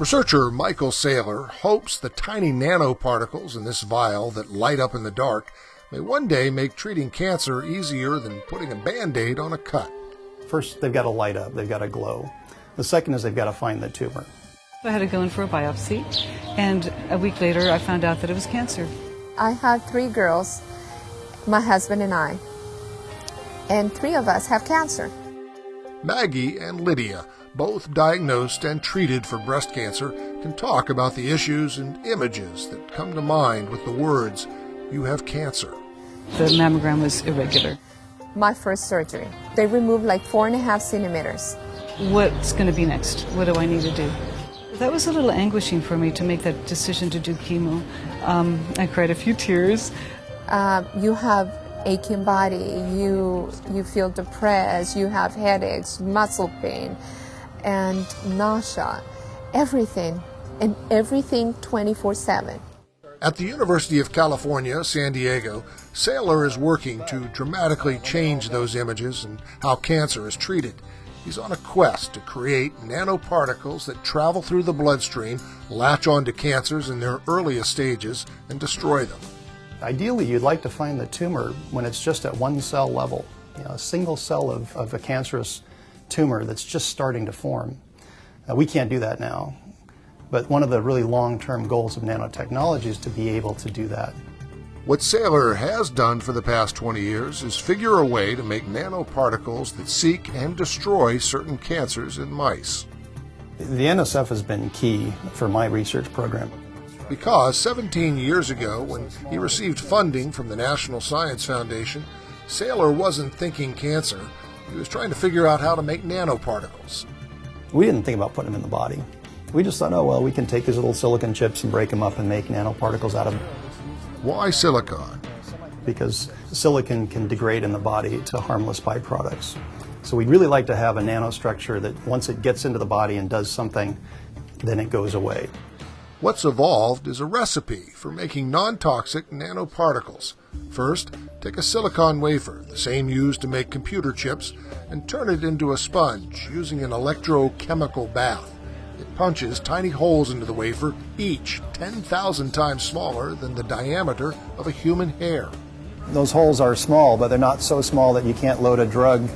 Researcher Michael Saylor hopes the tiny nanoparticles in this vial that light up in the dark may one day make treating cancer easier than putting a Band-Aid on a cut. First, they've got to light up, they've got to glow. The second is they've got to find the tumor. I had to go in for a biopsy, and a week later I found out that it was cancer. I have 3 girls, my husband and I, and 3 of us have cancer. Maggie and Lydia, both diagnosed and treated for breast cancer, can talk about the issues and images that come to mind with the words, "You have cancer." The mammogram was irregular. My first surgery, they removed like 4.5 centimeters. What's going to be next? What do I need to do? That was a little anguishing for me to make that decision to do chemo. I cried a few tears. You have aching body, you feel depressed, you have headaches, muscle pain, and nausea, everything, and everything 24/7. At the University of California, San Diego, Saylor is working to dramatically change those images and how cancer is treated. He's on a quest to create nanoparticles that travel through the bloodstream, latch onto cancers in their earliest stages, and destroy them. Ideally, you'd like to find the tumor when it's just at 1 cell level, a single cell of a cancerous tumor that's just starting to form. We can't do that now, but one of the really long-term goals of nanotechnology is to be able to do that. What Saylor has done for the past 20 years is figure a way to make nanoparticles that seek and destroy certain cancers in mice. The NSF has been key for my research program. Because 17 years ago, when he received funding from the National Science Foundation, Saylor wasn't thinking cancer. He was trying to figure out how to make nanoparticles. We didn't think about putting them in the body. We just thought, oh, well, we can take these little silicon chips and break them up and make nanoparticles out of them. Why silicon? Because silicon can degrade in the body to harmless byproducts. So we'd really like to have a nanostructure that once it gets into the body and does something, then it goes away. What's evolved is a recipe for making non-toxic nanoparticles. First, take a silicon wafer, the same used to make computer chips, and turn it into a sponge using an electrochemical bath. It punches tiny holes into the wafer, each 10,000 times smaller than the diameter of a human hair. Those holes are small, but they're not so small that you can't load a drug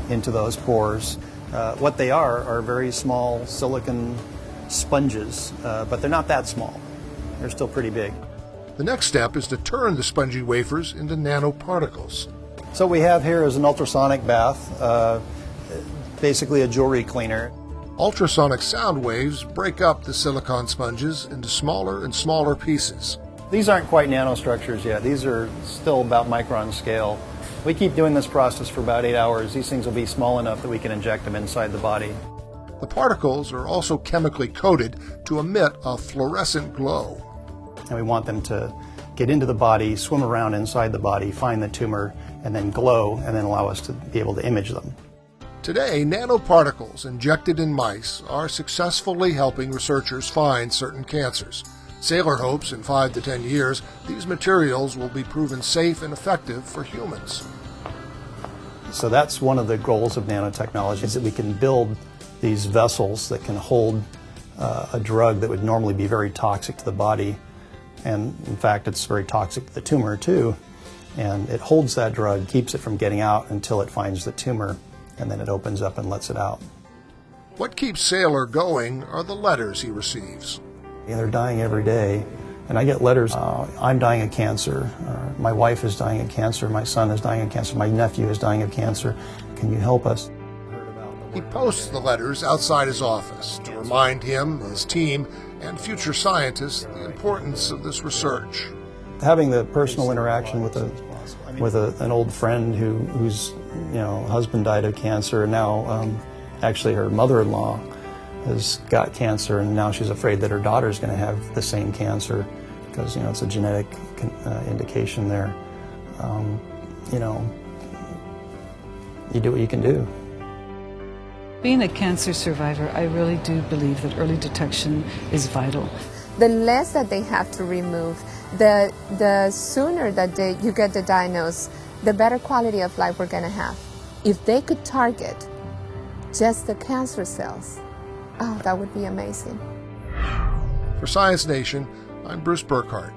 into those pores. What they are very small silicon sponges, but they're not that small. They're still pretty big. The next step is to turn the spongy wafers into nanoparticles. So what we have here is an ultrasonic bath, basically a jewelry cleaner. Ultrasonic sound waves break up the silicon sponges into smaller and smaller pieces. These aren't quite nanostructures yet. These are still about micron scale. We keep doing this process for about 8 hours. These things will be small enough that we can inject them inside the body. The particles are also chemically coated to emit a fluorescent glow. And we want them to get into the body, swim around inside the body, find the tumor, and then glow, and then allow us to be able to image them. Today, nanoparticles injected in mice are successfully helping researchers find certain cancers. Saylor hopes in 5 to 10 years, these materials will be proven safe and effective for humans. So that's one of the goals of nanotechnology, is that we can build these vessels that can hold a drug that would normally be very toxic to the body. And in fact, it's very toxic to the tumor too. And it holds that drug, keeps it from getting out until it finds the tumor, and then it opens up and lets it out. What keeps Saylor going are the letters he receives. They're dying every day, and I get letters, I'm dying of cancer, my wife is dying of cancer, my son is dying of cancer, my nephew is dying of cancer, can you help us? He posts the letters outside his office to remind him, his team, and future scientists the importance of this research. Having the personal interaction with an old friend whose husband died of cancer, and now actually her mother-in-law has got cancer, and now she's afraid that her daughter's going to have the same cancer because it's a genetic indication there. You do what you can do. Being a cancer survivor, I really do believe that early detection is vital. The less that they have to remove, the sooner that you get the diagnosis, the better quality of life we're going to have. If they could target just the cancer cells, oh, that would be amazing. For Science Nation, I'm Bruce Burkhardt.